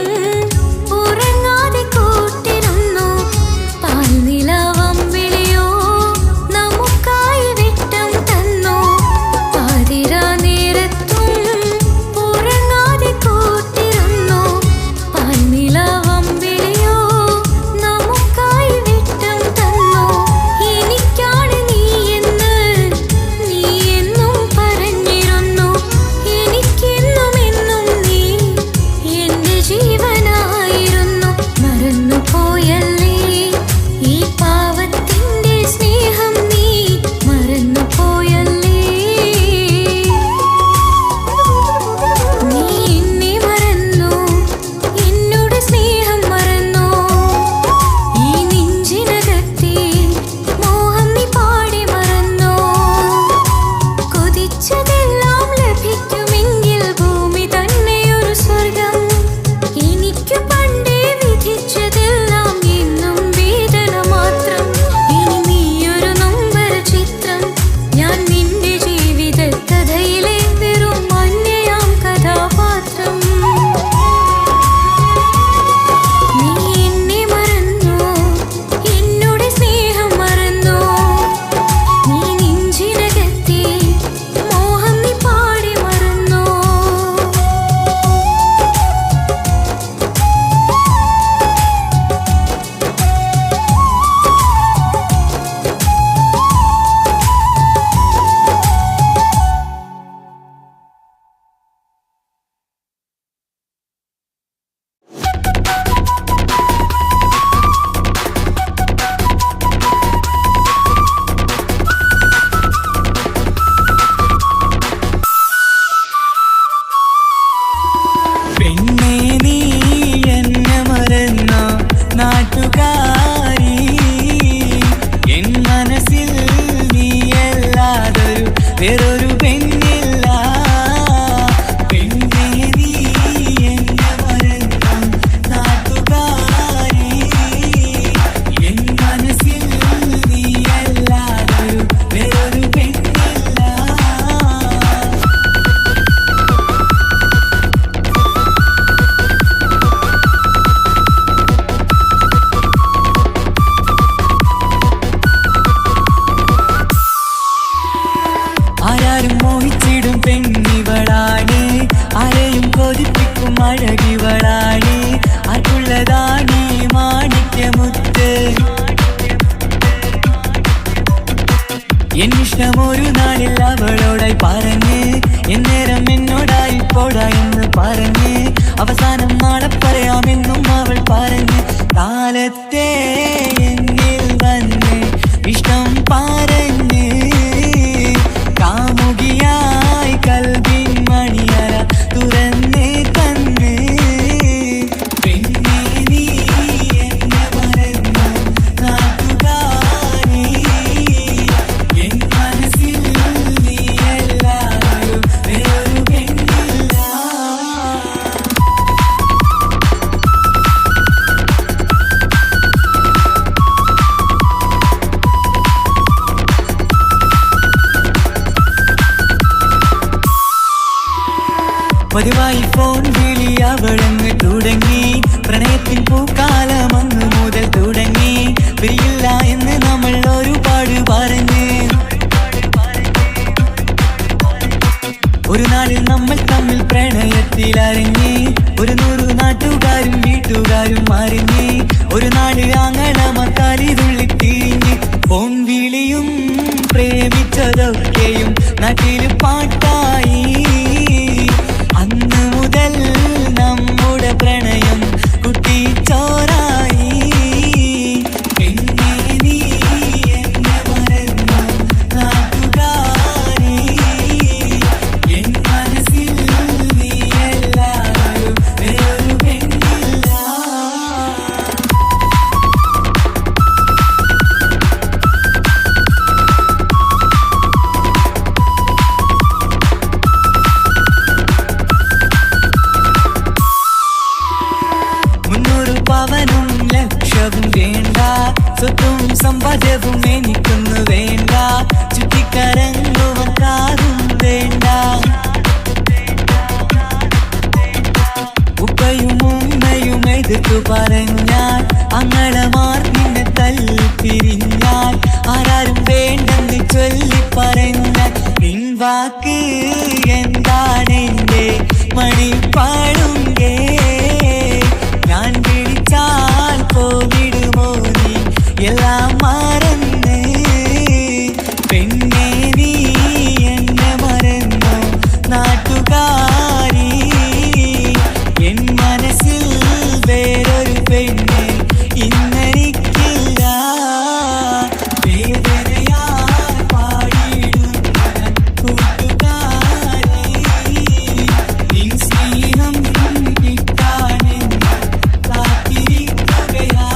ഇഷ്ടമൊരു നാളിൽ അവളോടായി പറഞ്ഞ് എന്നേരം എന്നോടായി പോടാ എന്ന് പറഞ്ഞ് അവസാനം നാളെ പറയാമെന്നും അവൾ പറഞ്ഞ് കാലത്തെ എന്നിൽ വന്ന് ഇഷ്ടം പറഞ്ഞ് കാമുകിയായി കൽവിൻ മണിയറ തുറന്ന് തന്ന് പിന്നെ നീ എന്നെ മറന്നു നാട്ടുകാരി എൻ മനസ്സിൽ നീ എല്ലാവരും വേറൊരു പെണ്ണില്ല. പതിവായി ഫോൺ വിളി അവളങ്ങ് തുടങ്ങി പ്രണയത്തിൻ പൂക്കാലം അന്ന് മുതൽ തുടങ്ങി പിരിയില്ല എന്ന് നമ്മൾ ഒരുപാട് പറഞ്ഞ് ഒരു നാളിൽ നമ്മൾ തമ്മിൽ പ്രണയത്തിൽ അറിഞ്ഞ് 100 നാട്ടുകാരും വീട്ടുകാരും അറിഞ്ഞ് ഒരു നാട് ആങ്ങളമക്കാലി തുള്ളിത്തിരിഞ്ഞ് ഫോൺ വിളിയും പ്രേമിച്ചതൊക്കെയും നാട്ടിൽ പാട്ടായി. അന്ന് മുതൽ നമ്മുടെ പ്രണയം കുട്ടിച്ചോറായി. പിന്നെ നീ എന്നെ മറന്നു നാട്ടുകാരി എൻ മനസ്സിൽ നീ എല്ലാവരും വേറൊരു പെണ്ണില്ല. പവനും ലക്ഷവും വേണ്ട സ്വത്തും സമ്പാദ്യവും എനിക്കൊന്നു വേണ്ട ചുറ്റിക്കറങ്ങുവാൻ കാറും വേണ്ട ഉപ്പയും ഉമ്മയും എതിർത്തു പറഞ്ഞാൽ അങ്ങളമാർ നിന്നെ തല്ലിപ്പിരിഞ്ഞാൽ ആരാരും വേണ്ടെന്ന് ചൊല്ലി പറഞ്ഞാൽ പിൻവാക്ക് എന്താണെന്റെ മണിപ്പാടുങ്കേ ഞാൻ വിളിച്ചാൽ പോവിടുമോ നീ എല്ലാം മറന്ന് പെണ്ണേ നീ എന്നെ മറന്നു നാട്ടുകാരി എൻ മനസ്സിൽ വേറൊരു പെണ്ണ് ഇന്നെനിക്കില്ല. വേദനയാൽ പാടിയിടുന്ന കൂട്ടുകാരി നിൻ സ്നേഹം കിട്ടാനെന്ന് കാത്തിരിക്കുകയാ.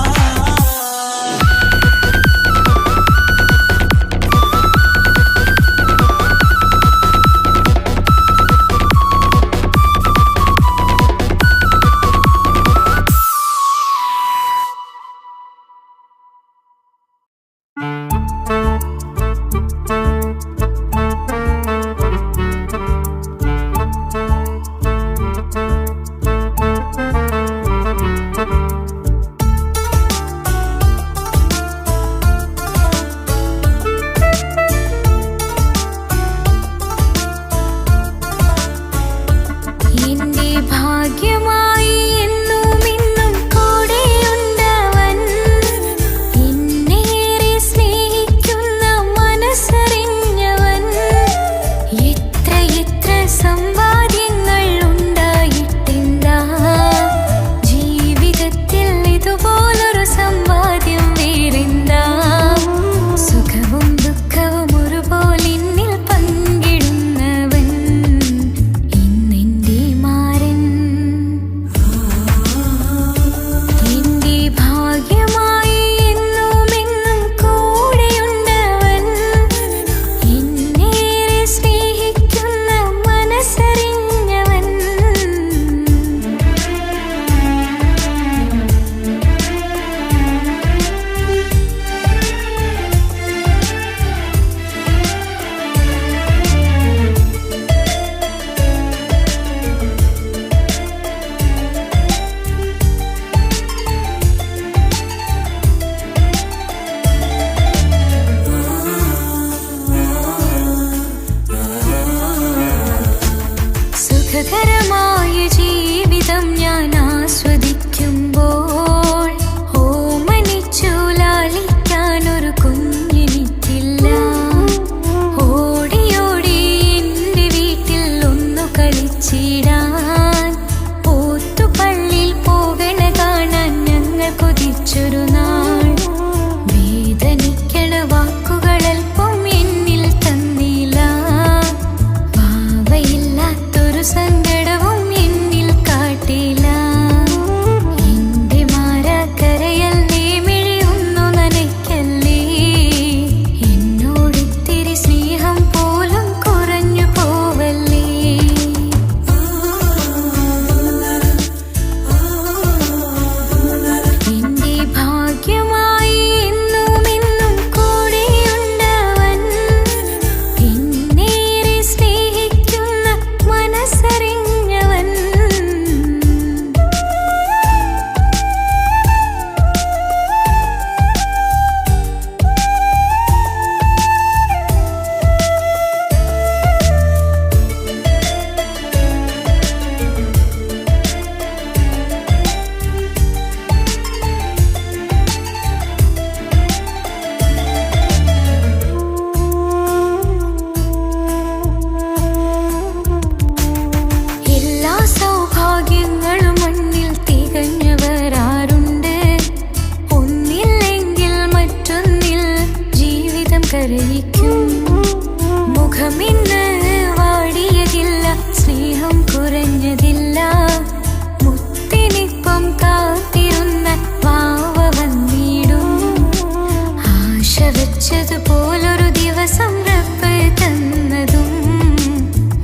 കൊതിച്ചതുപോലൊരു ദിവസം റബ്ബ് തന്നതും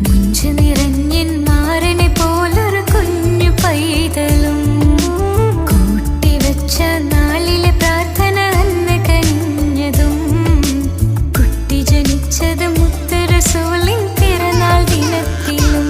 മുഞ്ചു നിറഞ്ഞൻ മാറിനെ പോലൊരു കുഞ്ഞു പൈതലും കൂട്ടിവെച്ച നാളിലെ പ്രാർത്ഥന അന്ന് കനിഞ്ഞതും കുട്ടി ജനിച്ചത് മുത്ത് റസൂലിൻ പിറന്നാൾ ദിനത്തിലും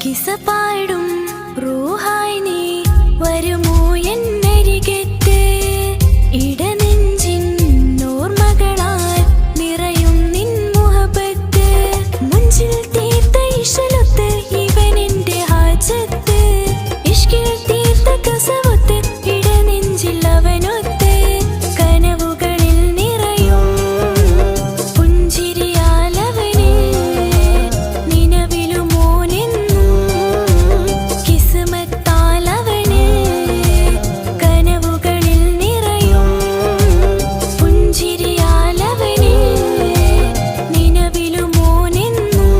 കിസപാടും റൂഹായി നീ വരുമോ എന്നരികത്ത് ഇടനെഞ്ചിൻ ഓർമ്മകളാൽ നിറയും നിൻ മുഹബത്ത് മുഞ്ചിൽ തീർത്ത ഇശലൊത്ത് ഇവനെന്റെ ഹാജത്ത് ഇഷ്കിൽ തീർത്ത കസവത്ത് ഇടനെഞ്ചിൽ അവനൊത്ത് കനവുകളിൽ നിറയും പുഞ്ചിരിയാലവന് നിലവിലുമോനെന്നും കിസ്മത്താലവന് കനവുകളിൽ നിറയും പുഞ്ചിരിയാലവന് നിലവിലുമോനെന്നും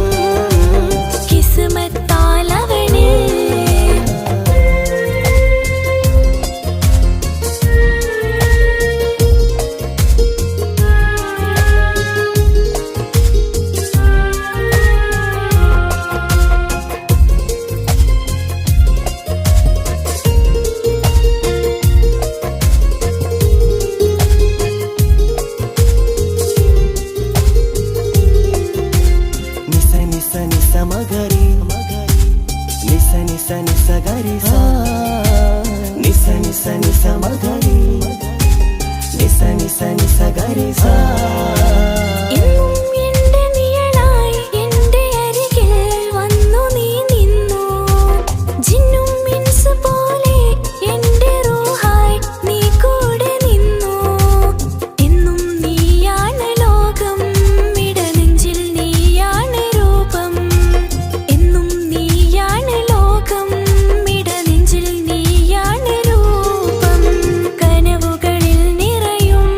കിസ്മത്താലവന് എന്നും എന്റെ നിഴലായി എന്റെ അരികിൽ വന്നു നീ നിന്നു ജിന്നും ഇൻസ് പോലെ എന്റെ റൂഹായി നീ കൂടെ നിന്നു എന്നും നീയാണ് ലോകം ഇടനെഞ്ചിൽ നീയാണ് രൂപം എന്നും നീയാണ് ലോകം ഇടനെഞ്ചിൽ നീയാണ് രൂപം കനവുകളിൽ നിറയും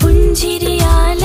പുഞ്ചിരിയാൽ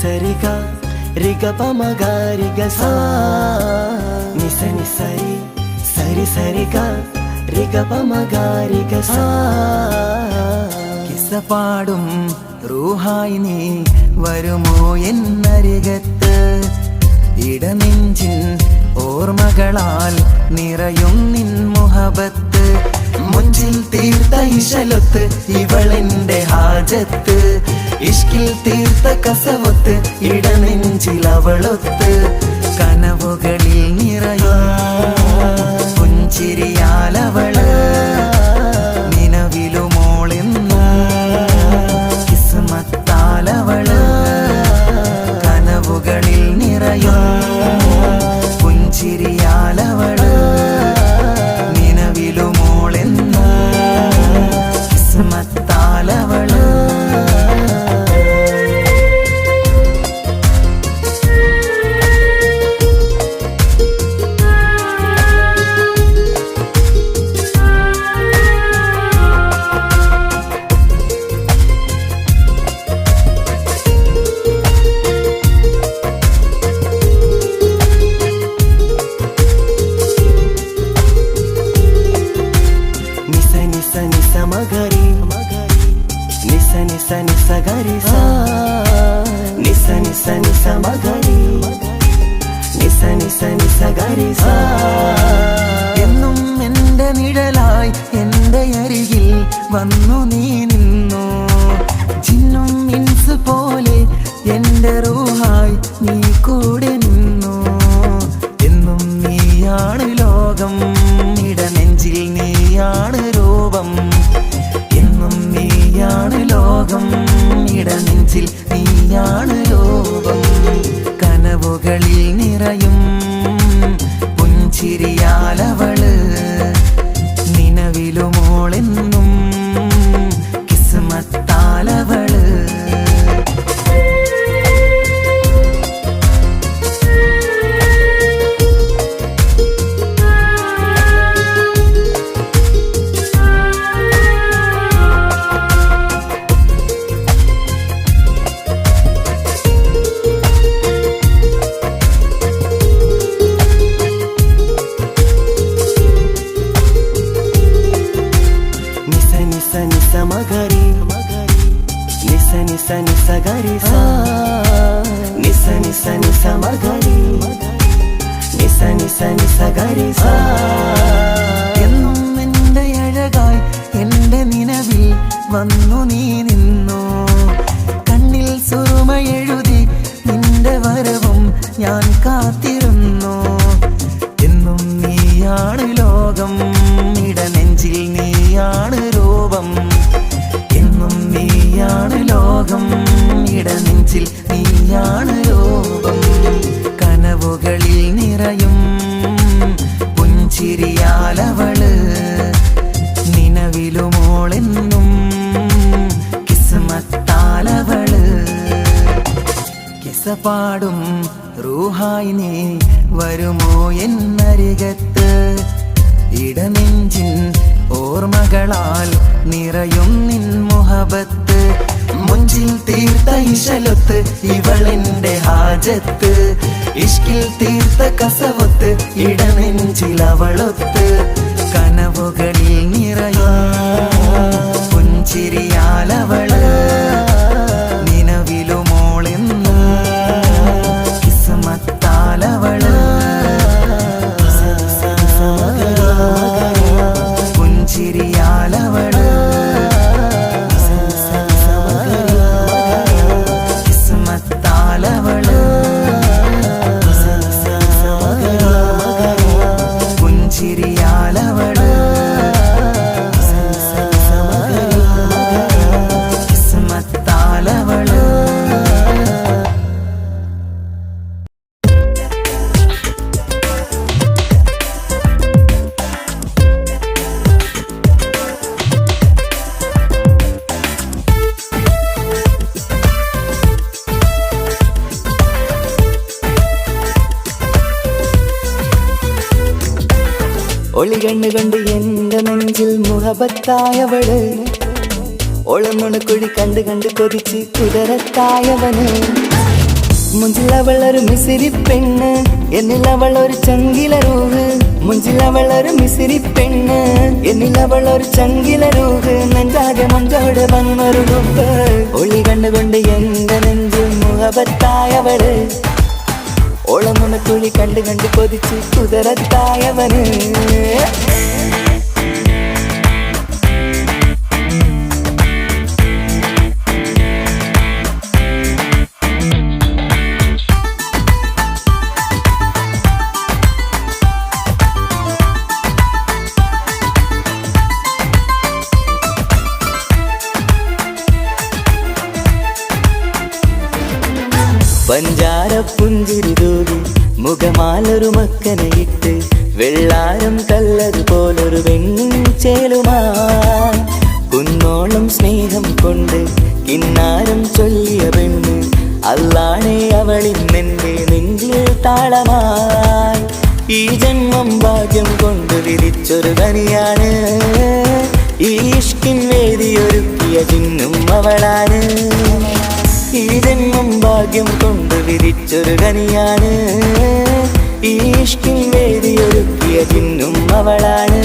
സരിഗ റിഗ പമഗാരിഗ സാ നിസ നിസരി സരി സരിഗ റിഗ പമഗാരിഗ സാ കിസ്സ പാടും റൂഹായി നീ വരുമോ എന്നരികത്ത് ഇടനെഞ്ചിൻ ഓർമ്മകളാൽ നിറയും നിൻ മുഹബത്ത് മുഞ്ചിൽ തീർത്ത ഇശലൊത്ത് ഇവളെന്റെ ഹാജത്ത് ഇഷ്കിൽ തീർത്ത കസവൊത്ത് ഇടനെഞ്ചിൽ അവളൊത്ത് കനവുകളിൽ നിറയും പുഞ്ചിരിയാലവള് നിലവിലുമോളെന്നും കിസ്മത്താലവള് കനവുകളിൽ നിറയും പുഞ്ചിരിയാലവള് നിലവിലുമോളെന്നും കിസ്മത്താലവള് എന്നും എന്റെ നിഴലായി എന്റെ അരികിൽ വന്നു നീ നിന്നു ജിന്നും ഇൻസ് പോലെ എന്റെ റൂഹായി നീ കൂടെ നിന്നു എന്നും നീയാണ് ലോകം ഇടനെഞ്ചിൽ നീയാണ് രൂപം എന്നും നീയാണ് ലോകം ഇടനെഞ്ചിൽ നീയാണ് രൂപം കനവുകളിൽ നിറയും പുഞ്ചിരിയാലവള് നിലവിലുമോളെന്നും കിസ്മത്താലവള് എന്നും എന്റെ അഴകായി എന്റെ നിലവിൽ വന്നു നീ നിന്നു കണ്ണിൽ സുറുമയെഴുതി നിന്റെ വരവും ഞാൻ കാത്തിരുന്നു എന്നും നീയാണ് ലോകം ഇടനെഞ്ചിൽ നീയാണ് രൂപം എന്നും നീയാണ് ലോകം ഇടനെഞ്ചിൽ നീയാണ് രൂപം കനവുകളിൽ നിറയും പുഞ്ചിരിയാലവള് നിലവിലുമോളെന്നും കിസ്മത്താലവള് കിസ്സ പാടും റൂഹായി നീ വരുമോ എന്നരികത്ത് ഇടനെഞ്ചിൻ ഓർമ്മകളാൽ നിറയും നിൻ മുഹബത്ത് മുഞ്ചിൽ തീർത്ത ഇശലൊത്ത് ഇവളെന്റെ ഹാജത്ത് ഇഷ്കിൽ തീർത്ത കസവൊത്ത് ഇടനെഞ്ചിൽ അവളൊത്ത് കനവുകളിൽ നിറയും പുഞ്ചിരിയാലവള് നിലവിലുമോളെന്നും കിസ്മത്താലവള് പുഞ്ചിരിയാലവള് കിസ്മത്താലവള് പുഞ്ചിരിയാലവള് കിസ്മത്താലവള് ഒളികണ്ണ് കണ്ട് എന്റെ നെഞ്ചിൽ മുഹബത്തായവള് ഒളമുണക്കുഴി കണ്ട് കണ്ട് കൊതിച്ച് കുതിരത്തായവന് മുഞ്ചിലവളൊരു മിസിരി പെണ്ണ്, എന്നിലവളൊരു ചങ്കില രൂഹ്. മുഞ്ചിലവളൊരു മിസിരി പെണ്ണ്, എന്നിലവളൊരു ചങ്കില രൂഹ്. നെഞ്ചാകെ മഞ്ചോട് വന്നൊരു ലുക്ക്. ഒളി കണ്ടുകൊണ്ട് എന്റെ നെഞ്ചിൽ മുഹബത്തായവള്. ഓളമുണക്കുഴി കണ്ട് കണ്ട് കൊതിച്ച് കുതിരത്തായവന്. പഞ്ചാര പുഞ്ചിരി തൂകി മുഖമാലൊരു മക്കനയിട്ട്, വെള്ളാരം കല്ലതുപോലൊരു വെണ്ണിൻ ചേലുമായി കുന്നോളം സ്നേഹം കൊണ്ട് കിന്നാരം ചൊല്ലിയ പെണ്ണ്. അല്ലാണേ അവളിന്നെന്റെ നെഞ്ചിൽ താളമായി. ഈ ജന്മം ഭാഗ്യം കൊണ്ട് വിധിച്ചൊരു കനിയാണ്, ഈ ഇഷ്കിൻ വേദിയൊരുക്കിയ ജിന്നും അവളാണ്. ഈ ജന്മം ഭാഗ്യം കൊണ്ട് വിധിച്ചൊരു കനിയാണ്, ഈ ഇഷ്കിൻ വേദിയൊരുക്കിയ ജിന്നും അവളാണ്.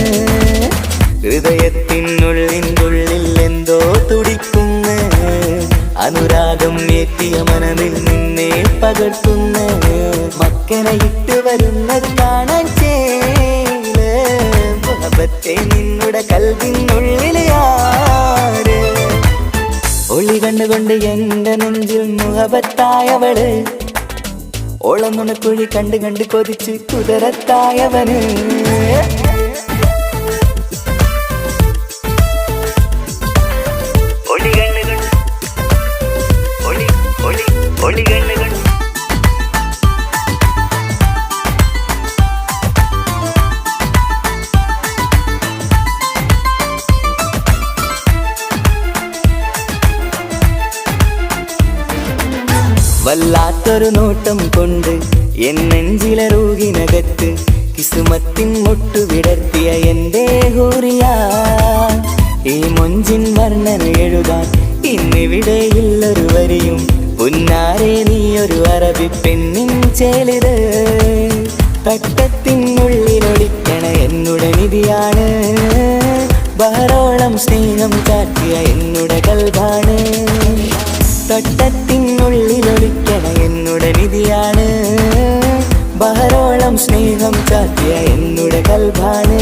ഹൃദയത്തിനുള്ളിനുള്ളിൽ എന്തോ തുടിക്കുന്ന, അനുരാഗം ഏറ്റിയ മനമിൽ നിന്നെ പകർത്തുന്ന. മക്കനയിട്ട് വരുന്നത് കാണാൻ ചേല്, മുഹബത്തെ നിന്നുടെ കൽവിനുള്ളിൽ ആര്. ഒളി കണ്ടുകൊണ്ട് എന്റെ നെഞ്ചിൽ മുഹബത്തായവള്. ഓളമുണക്കുഴി കണ്ട് കണ്ട് കൊതിച്ച് കുതിരത്തായവന്. വല്ലാത്തൊരു നോട്ടം കൊണ്ട് എൻ നെഞ്ചിലെ റൂഹിനകത്ത് കിസുമത്തിൻ മുട്ടു വിടർത്തിയ എന്റെ ഹൂറിയ. ഈ മൊഞ്ചിൻ വർണ്ണന എഴുതാൻ ഇന്നിവിടെയുള്ളൊരു വരിയും. പുന്നാരെ നീയൊരു അറബി പെണ്ണിൻ ചേലിത്. തട്ടത്തിനുള്ളിലൊളിക്കണ എന്നുടെ നിധിയാണ്, ബഹറോളം സ്നേഹം കാട്ടിയ എന്നുടെ കൽബാണ്. തട്ടത്തിനുള്ളിലൊളിക്കണ എന്നുടെ നിധിയാണ്, ബഹറോളം സ്നേഹം ചാത്തിയ എന്നുടെ കൽബാണ്.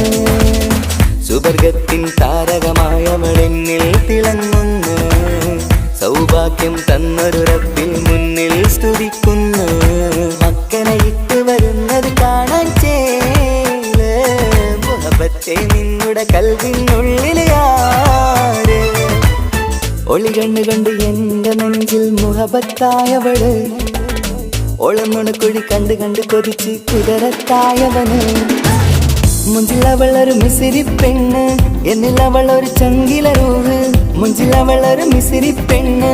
സുവർഗത്തിൻ താരകമായവളെന്നിൽ തിളങ്ങുന്നു, സൗഭാഗ്യം തന്നൊരു റബ്ബിൽ മുന്നിൽ സ്തുതിക്കുന്നു. മക്കനയിട്ട് വരുന്നത് കാണാൻ ചേല്, മുഹബത്തെ നിന്നുടെ കൽവിനുള്ളിൽ ആര്. ഒളി കണ്ട് കണ്ട് എന്റെ നെഞ്ചിൽ മുഹബത്തായവള്. ഓളമുണക്കുഴി കണ്ട് കണ്ട് കൊതിച്ച് കുതിരത്തായവന്. മുഞ്ചിലവളൊരു മിസിരി പെണ്ണ്, എന്നിലവളൊരു ചങ്കില രൂഹ്. മുഞ്ചിലവളൊരു മിസിരി പെണ്ണ്,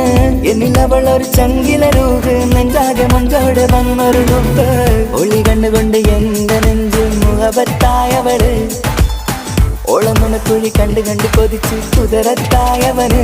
എന്നിലവളൊരു ചങ്കില രൂഹ്. നെഞ്ചാകെ മഞ്ചോട് വന്നൊരു ലുക്ക്. ഒളി കണ്ടുകൊണ്ട് എന്റെ നെഞ്ചിൽ മുഹബത്തായവള്. ഓളമുണക്കുഴി കണ്ട് കണ്ട് കൊതിച്ച് കുതിരത്തായവന്.